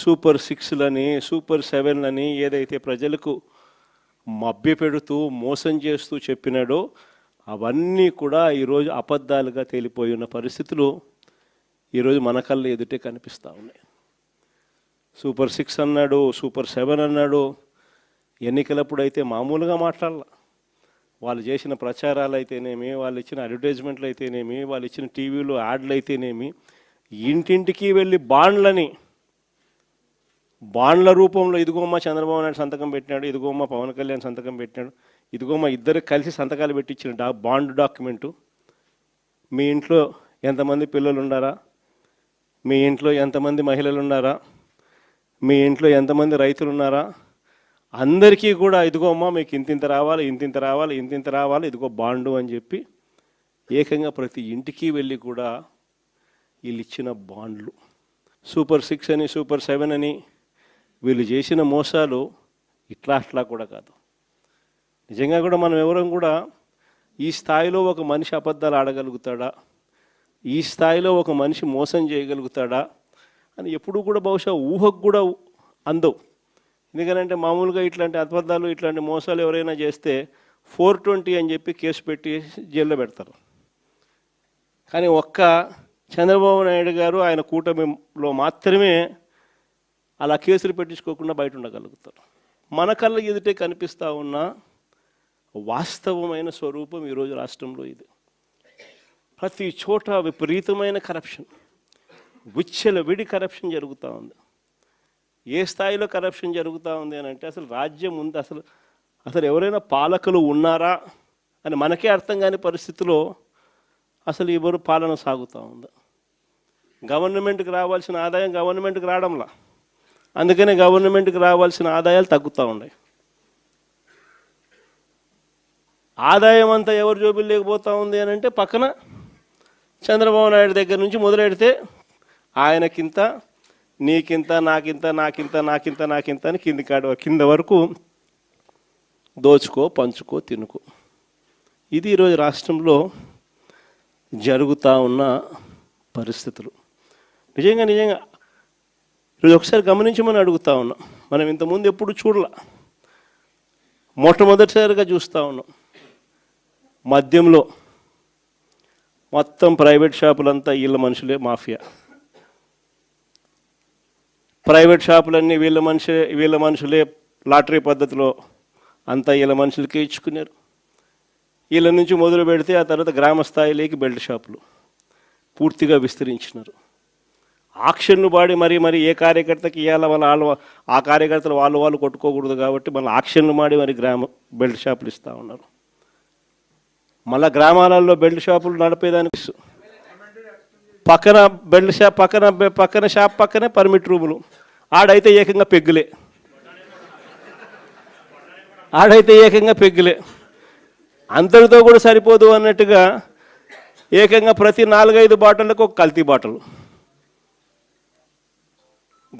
Super 6లని super 7లని ఏదైతే ప్రజలకు మభ్యపెడుతూ మోసం చేస్తూ చెప్పినాడో అవన్నీ కూడా ఈరోజు అబద్ధాలుగా తేలిపోయి ఉన్న పరిస్థితులు ఈరోజు మన కళ్ళ ఎదుటే కనిపిస్తూ ఉన్నాయి. సూపర్ 6 అన్నాడు, సూపర్ 7 అన్నాడు. ఎన్నికలప్పుడు అయితే మామూలుగా మాట్లాడాల. వాళ్ళు చేసిన ప్రచారాలు అయితేనేమి, వాళ్ళు ఇచ్చిన అడ్వర్టైజ్మెంట్లు అయితేనేమి, వాళ్ళు ఇచ్చిన టీవీలో యాడ్లు అయితేనేమి, ఇంటింటికి వెళ్ళి బాండ్ల రూపంలో ఇదిగోమ్మ చంద్రబాబు నాయుడు సంతకం పెట్టినాడు, ఇదిగోమ్మ పవన్ కళ్యాణ్ సంతకం పెట్టినాడు, ఇదిగోమ్మ ఇద్దరు కలిసి సంతకాలు పెట్టించిన బాండ్ డాక్యుమెంటు. మీ ఇంట్లో ఎంతమంది పిల్లలు ఉన్నారా, మీ ఇంట్లో ఎంతమంది మహిళలు ఉన్నారా, మీ ఇంట్లో ఎంతమంది రైతులు ఉన్నారా, అందరికీ కూడా ఇదిగోమ్మ మీకు ఇంతింత రావాలి, ఇంతింత రావాలి, ఇంతింత రావాలి, ఇదిగో బాండు అని చెప్పి ఏకంగా ప్రతి ఇంటికి వెళ్ళి కూడా వీళ్ళు ఇచ్చిన బాండ్లు. సూపర్ 6 అని సూపర్ 7 అని వీళ్ళు చేసిన మోసాలు ఇట్లా కూడా కాదు. నిజంగా కూడా మనం ఎవరం కూడా ఈ స్థాయిలో ఒక మనిషి అబద్ధాలు ఆడగలుగుతాడా, ఈ స్థాయిలో ఒక మనిషి మోసం చేయగలుగుతాడా అని ఎప్పుడూ కూడా బహుశా ఊహకు కూడా అందవు. ఎందుకంటే మామూలుగా ఇట్లాంటి అబద్ధాలు ఇట్లాంటి మోసాలు ఎవరైనా చేస్తే 420 అని చెప్పి కేసు పెట్టి జైల్లో పెడతారు. కానీ ఒక్క చంద్రబాబు నాయుడు గారు ఆయన కూటమిలో మాత్రమే అలా కేసులు పెట్టించుకోకుండా బయట ఉండగలుగుతారు. మన కళ్ళ ఎదుటే కనిపిస్తూ ఉన్న వాస్తవమైన స్వరూపం ఈరోజు రాష్ట్రంలో ఇది. ప్రతి చోట విపరీతమైన కరప్షన్, విచ్చలవిడి కరప్షన్ జరుగుతూ ఉంది. ఏ స్థాయిలో కరప్షన్ జరుగుతూ ఉంది అని అంటే అసలు రాజ్యం ఉంది, అసలు ఎవరైనా పాలకులు ఉన్నారా అని మనకే అర్థం కాని పరిస్థితిలో అసలు ఎవరు పాలన సాగుతూ ఉంది. గవర్నమెంట్కి రావాల్సిన ఆదాయం గవర్నమెంట్కి రావడంలా, అందుకనే గవర్నమెంట్కి రావాల్సిన ఆదాయాలు తగ్గుతూ ఉన్నాయి. ఆదాయం అంతా ఎవరు జోబులు లేకపోతూ ఉంది అని అంటే పక్కన చంద్రబాబు నాయుడు దగ్గర నుంచి మొదలెడితే ఆయనకింత, నీకింత, నాకింత, నాకింత, నాకింత, నాకింత అని కింద వరకు దోచుకో, పంచుకో, తినుకో. ఇది ఈరోజు రాష్ట్రంలో జరుగుతూ ఉన్న పరిస్థితులు. నిజంగా ఈరోజు ఒకసారి గమనించమని అడుగుతూ ఉన్నాం. మనం ఇంతకుముందు ఎప్పుడు చూడలే, మొట్టమొదటిసారిగా చూస్తూ ఉన్నాం. మద్యంలో మొత్తం ప్రైవేట్ షాపులంతా వీళ్ళ మనుషులే మాఫియా. ప్రైవేట్ షాపులన్నీ వీళ్ళ మనుషులే లాటరీ పద్ధతిలో అంతా వీళ్ళ మనుషులకే ఇచ్చుకున్నారు. వీళ్ళ నుంచి మొదలు పెడితే ఆ తర్వాత గ్రామ స్థాయిలోకి బెల్ట్ షాపులు పూర్తిగా విస్తరించినారు. ఆక్షన్లు పాడి మరి ఏ కార్యకర్తకి ఇవ్వాల వాళ్ళు ఆ కార్యకర్తలు వాళ్ళు కొట్టుకోకూడదు కాబట్టి మళ్ళీ ఆక్షన్లు మాడి మరి బెల్ట్ షాపులు ఇస్తూ ఉన్నారు. మళ్ళీ గ్రామాలలో బెల్ట్ షాపులు నడిపేదానికి పక్కన బెల్ట్ షాప్ పక్కన షాప్ పక్కనే పర్మిట్ రూములు. ఆడైతే ఏకంగా పెగ్గులే. అంతటితో కూడా సరిపోదు అన్నట్టుగా ఏకంగా ప్రతి 4-5 బాటిళ్ళకు ఒక కల్తీ బాటలు.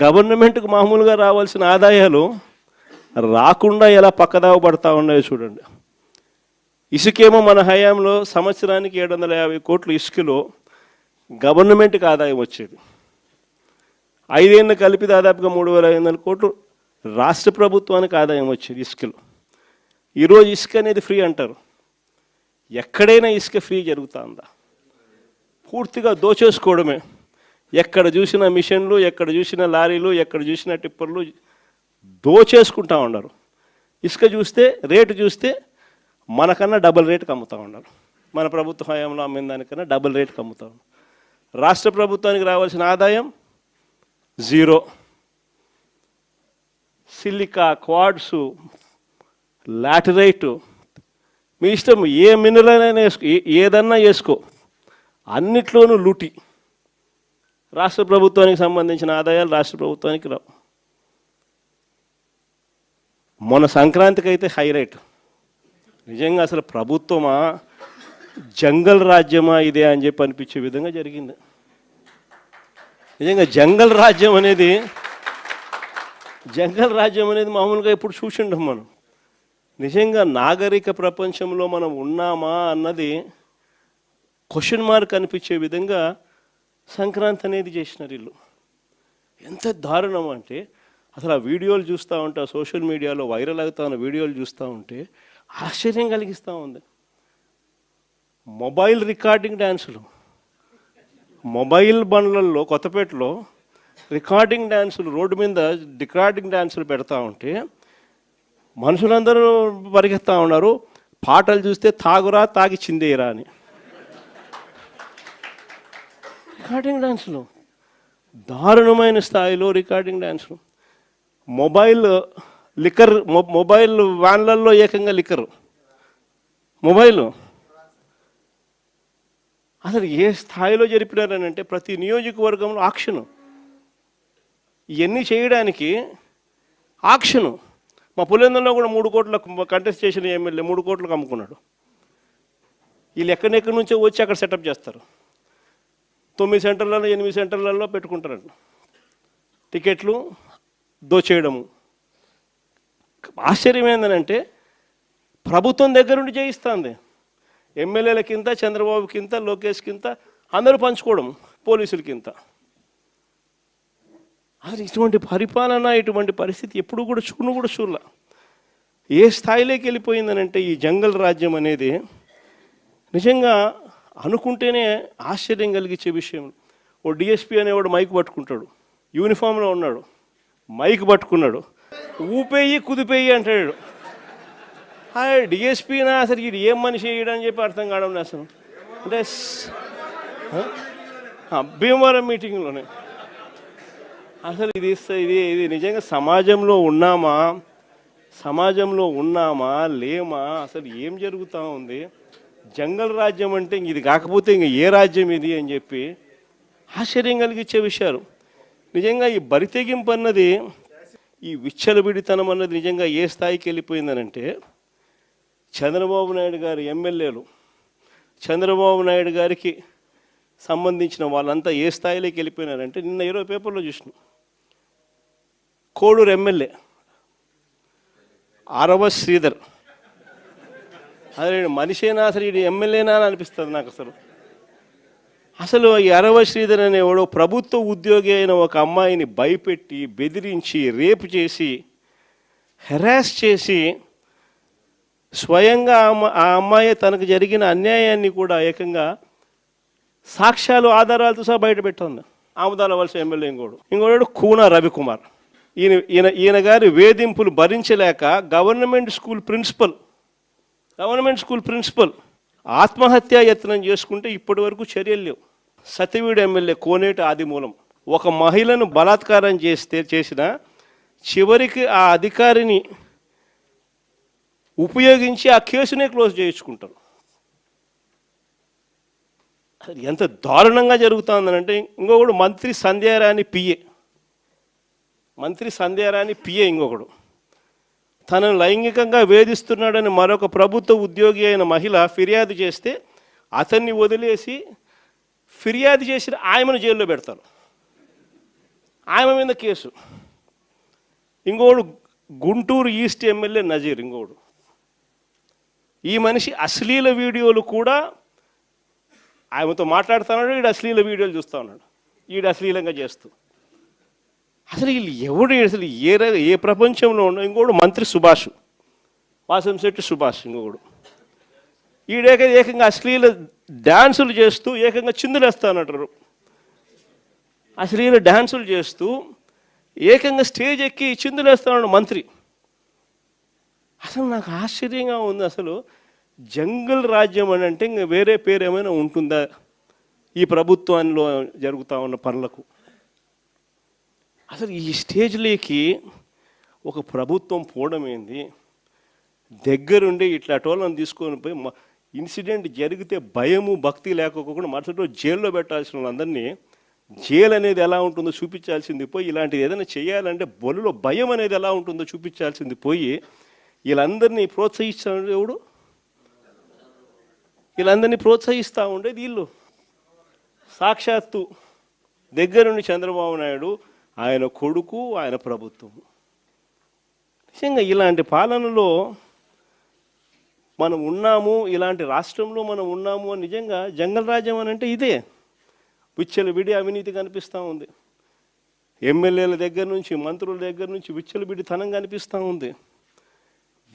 గవర్నమెంట్కు మామూలుగా రావాల్సిన ఆదాయాలు రాకుండా ఎలా పక్కదావ పడతా ఉన్నాయో చూడండి. ఇసుకేమో మన హయాంలో సంవత్సరానికి 750 కోట్లు ఇసుకలో గవర్నమెంట్కి ఆదాయం వచ్చేది. 5 ఏళ్ళు కలిపి దాదాపుగా 3500 కోట్లు రాష్ట్ర ప్రభుత్వానికి ఆదాయం వచ్చేది ఇసుకలో. ఈరోజు ఇసుక అనేది ఫ్రీ అంటారు. ఎక్కడైనా ఇసుక ఫ్రీ జరుగుతూ ఉందా? పూర్తిగా దోచేసుకోవడమే. ఎక్కడ చూసిన మిషన్లు, ఎక్కడ చూసిన లారీలు, ఎక్కడ చూసిన టిప్పర్లు దోచేసుకుంటూ ఉన్నారు. ఇసుక చూస్తే రేటు చూస్తే మనకన్నా డబుల్ రేటుకి అమ్ముతూ ఉన్నారు. మన ప్రభుత్వ హయాంలో అమ్మిన దానికన్నా డబుల్ రేటుకి అమ్ముతూ ఉన్నారు. రాష్ట్ర ప్రభుత్వానికి రావాల్సిన ఆదాయం 0. సిలికా, క్వాడ్సు, లాటరైటు, మీ ఇష్టం ఏ మినరల్ అయినా ఏదన్నా వేసుకో, అన్నిట్లోనూ లూటి. రాష్ట్ర ప్రభుత్వానికి సంబంధించిన ఆదాయాలు రాష్ట్ర ప్రభుత్వానికి రావు. మొన్న సంక్రాంతికి అయితే హైలైట్. నిజంగా అసలు ప్రభుత్వమా జంగల్ రాజ్యమా ఇదే అని చెప్పి అనిపించే విధంగా జరిగింది. నిజంగా జంగల్ రాజ్యం అనేది మామూలుగా ఇప్పుడు చూసిండం మనం. నిజంగా నాగరిక ప్రపంచంలో మనం ఉన్నామా అన్నది క్వశ్చన్ మార్క్ అనిపించే విధంగా సంక్రాంతి అనేది చేసినారు వీళ్ళు. ఎంత దారుణం అంటే అసలు ఆ వీడియోలు చూస్తూ ఉంటే ఆ సోషల్ మీడియాలో వైరల్ అవుతా ఉన్న వీడియోలు చూస్తూ ఉంటే ఆశ్చర్యం కలిగిస్తూ ఉంది. మొబైల్ రికార్డింగ్ డ్యాన్సులు, మొబైల్ బండ్లలో కొత్తపేటలో రికార్డింగ్ డ్యాన్సులు, రోడ్డు మీద రికార్డింగ్ డ్యాన్సులు పెడతా ఉంటే మనుషులందరూ పరిగెత్తా ఉన్నారు. పాటలు చూస్తే తాగురా తాగి చిందేయరా అని. రికార్డింగ్ డ్యాన్సులు, దారుణమైన స్థాయిలో రికార్డింగ్ డ్యాన్సులు. మొబైల్ వ్యాన్లలో ఏకంగా లిక్కరు, మొబైల్ అసలు ఏ స్థాయిలో జరిపినారని అంటే ప్రతి నియోజకవర్గంలో ఆక్షను, ఇవన్నీ చేయడానికి ఆక్షను. మా పులివెందులలో కూడా 3 కోట్లకు కంటెస్ట్ చేసిన ఎమ్మెల్యే 3 కోట్లకు అమ్ముకున్నాడు. వీళ్ళు ఎక్కడెక్కడి నుంచో వచ్చి అక్కడ సెటప్ చేస్తారు. 9 సెంటర్లలో 8 సెంటర్లలో పెట్టుకుంటారంట. టికెట్లు దోచేయడము. ఆశ్చర్యం ఏంటంటే ప్రభుత్వం దగ్గర నుండి చేయిస్తుంది. ఎమ్మెల్యేలకింత, చంద్రబాబుకింత, లోకేష్కింత అందరూ పంచుకోవడం, పోలీసులకింత. అసలు ఇటువంటి పరిపాలన, ఇటువంటి పరిస్థితి ఎప్పుడు కూడా చూడలే. ఏ స్థాయిలోకి వెళ్ళిపోయిందనంటే ఈ జంగల్ రాజ్యం అనేది నిజంగా అనుకుంటేనే ఆశ్చర్యం కలిగించే విషయం. ఓ డిఎస్పీ అనేవాడు మైక్ పట్టుకుంటాడు, యూనిఫామ్లో ఉన్నాడు, మైక్ పట్టుకున్నాడు, ఊపేయి కుదిపేయి అంటాడు. డిఎస్పీనా అసలు ఇది ఏం మనిషి వేయడని చెప్పి అర్థం కావడం అసలు. అంటే భీమవరం మీటింగ్లోనే అసలు ఇది నిజంగా సమాజంలో ఉన్నామా లేమా, అసలు ఏం జరుగుతూ ఉంది? జంగల్ రాజ్యం అంటే ఇది కాకపోతే ఇంక ఏ రాజ్యం ఇది అని చెప్పి ఆశ్చర్యం కలిగించే విషయాలు. నిజంగా ఈ బరితెగింపు అన్నది, ఈ విచ్చలవిడితనం అన్నది నిజంగా ఏ స్థాయికి వెళ్ళిపోయిందనంటే చంద్రబాబు నాయుడు గారి ఎమ్మెల్యేలు, చంద్రబాబు నాయుడు గారికి సంబంధించిన వాళ్ళంతా ఏ స్థాయిలోకి వెళ్ళిపోయినారంటే నిన్న 20 పేపర్లో చూసిన కోడూరు ఎమ్మెల్యే అరవ శ్రీధర్, అదే మనిషేనా అసలు ఇది ఎమ్మెల్యేనా అని అనిపిస్తుంది నాకు. అసలు ఈ అరవ శ్రీధర్ అనేవాడు ప్రభుత్వ ఉద్యోగి అయిన ఒక అమ్మాయిని భయపెట్టి, బెదిరించి, రేపు చేసి, హెరాస్ చేసి, స్వయంగా ఆ అమ్మాయి తనకు జరిగిన అన్యాయాన్ని కూడా ఏకంగా సాక్ష్యాలు, ఆధారాలతో సహా బయట పెట్టింది. ఆముదాల వలస ఎమ్మెల్యే ఇంకోడు కూన రవికుమార్. ఈయన గారి వేధింపులు భరించలేక గవర్నమెంట్ స్కూల్ ప్రిన్సిపల్ ఆత్మహత్యా యత్నం చేసుకుంటే ఇప్పటి వరకు చర్యలు లేవు. సతివీడు ఎమ్మెల్యే కోనేటి ఆదిమూలం ఒక మహిళను బలాత్కారం చేసిన చివరికి ఆ అధికారిని ఉపయోగించి ఆ కేసునే క్లోజ్ చేయించుకుంటారు. ఎంత దారుణంగా జరుగుతుందనంటే ఇంకొకడు మంత్రి సంధ్యారాణి పిఏ ఇంకొకడు తనను లైంగికంగా వేధిస్తున్నాడని మరొక ప్రభుత్వ ఉద్యోగి అయిన మహిళ ఫిర్యాదు చేస్తే అతన్ని వదిలేసి ఫిర్యాదు చేసిన ఆయమను జైల్లో పెడతారు. ఆయమ మీద కేసు. ఇంకోడు గుంటూరు ఈస్ట్ ఎమ్మెల్యే నజీర్ ఇంకోడు. ఈ మనిషి అశ్లీల వీడియోలు కూడా ఆయనతో మాట్లాడుతున్నాడు, ఈడు అశ్లీల వీడియోలు చూస్తూ ఉన్నాడు, ఈడు అశ్లీలంగా చేస్తూ. అసలు వీళ్ళు ఎవడు అసలు ఏ ప్రపంచంలో ఉండవు. ఇంకోడు మంత్రి సుభాష్, వాసంశెట్టి సుభాష్ ఇంకొకడు. ఏకంగా అశ్లీల డ్యాన్సులు చేస్తూ ఏకంగా చిందులేస్తానంటారు. అశ్లీల డ్యాన్సులు చేస్తూ ఏకంగా స్టేజ్ ఎక్కి చిందులేస్తాడు మంత్రి. అసలు నాకు ఆశ్చర్యంగా ఉంది. అసలు జంగల్ రాజ్యం అని అంటే ఇంకా వేరే పేరు ఏమైనా ఉంటుందా ఈ ప్రభుత్వంలో జరుగుతూ ఉన్న పనులకు? అసలు ఈ స్టేజ్లోకి ఒక ప్రభుత్వం పోవడం ఏంది? దగ్గరుండి ఇట్లాంటి వాళ్ళని తీసుకొని పోయి ఇన్సిడెంట్ జరిగితే భయము భక్తి లేకపోకుండా మరుసటి రోజు జైల్లో పెట్టాల్సిన వాళ్ళందరినీ జైలు అనేది ఎలా ఉంటుందో చూపించాల్సింది పోయి, ఇలాంటిది ఏదైనా చేయాలంటే బొల్లులో భయం అనేది ఎలా ఉంటుందో చూపించాల్సింది పోయి, వీళ్ళందరినీ ప్రోత్సహిస్తాడు ఎవడు? వీళ్ళందరినీ ప్రోత్సహిస్తూ ఉండేది వీళ్ళు. సాక్షాత్తు దగ్గరుండి చంద్రబాబు నాయుడు, ఆయన కొడుకు, ఆయన ప్రభుత్వం. నిజంగా ఇలాంటి పాలనలో మనం ఉన్నాము, ఇలాంటి రాష్ట్రంలో మనం ఉన్నాము అని నిజంగా జంగల్ రాజ్యం అని అంటే ఇదే. విచ్చలవిడి అవినీతి కనిపిస్తూ ఉంది. ఎమ్మెల్యేల దగ్గర నుంచి మంత్రుల దగ్గర నుంచి విచ్చలవిడితనం కనిపిస్తూ ఉంది.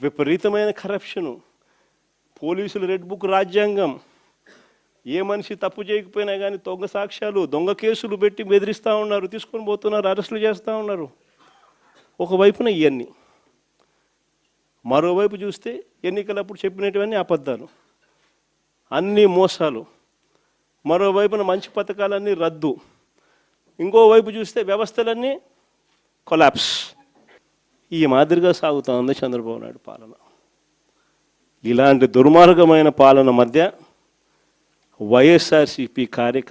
విపరీతమైన కరప్షను, పోలీసులు రెడ్ బుక్ రాజ్యాంగం, ఏ మనిషి తప్పు చేయకపోయినా కానీ దొంగ సాక్ష్యాలు, దొంగ కేసులు పెట్టి బెదిరిస్తూ ఉన్నారు, తీసుకొని పోతున్నారు, అరెస్టులు చేస్తూ ఉన్నారు. ఒకవైపున ఇవన్నీ, మరోవైపు చూస్తే ఎన్నికలప్పుడు చెప్పినటువన్నీ అబద్ధాలు, అన్నీ మోసాలు, మరోవైపున మంచి పథకాలన్నీ రద్దు, ఇంకోవైపు చూస్తే వ్యవస్థలన్నీ కొలాప్స్. ఈ మాదిరిగా సాగుతూ ఉంది చంద్రబాబు నాయుడు పాలన. ఇలాంటి దుర్మార్గమైన పాలన మధ్య వైఎస్ఆర్సీపీ కార్యకర్త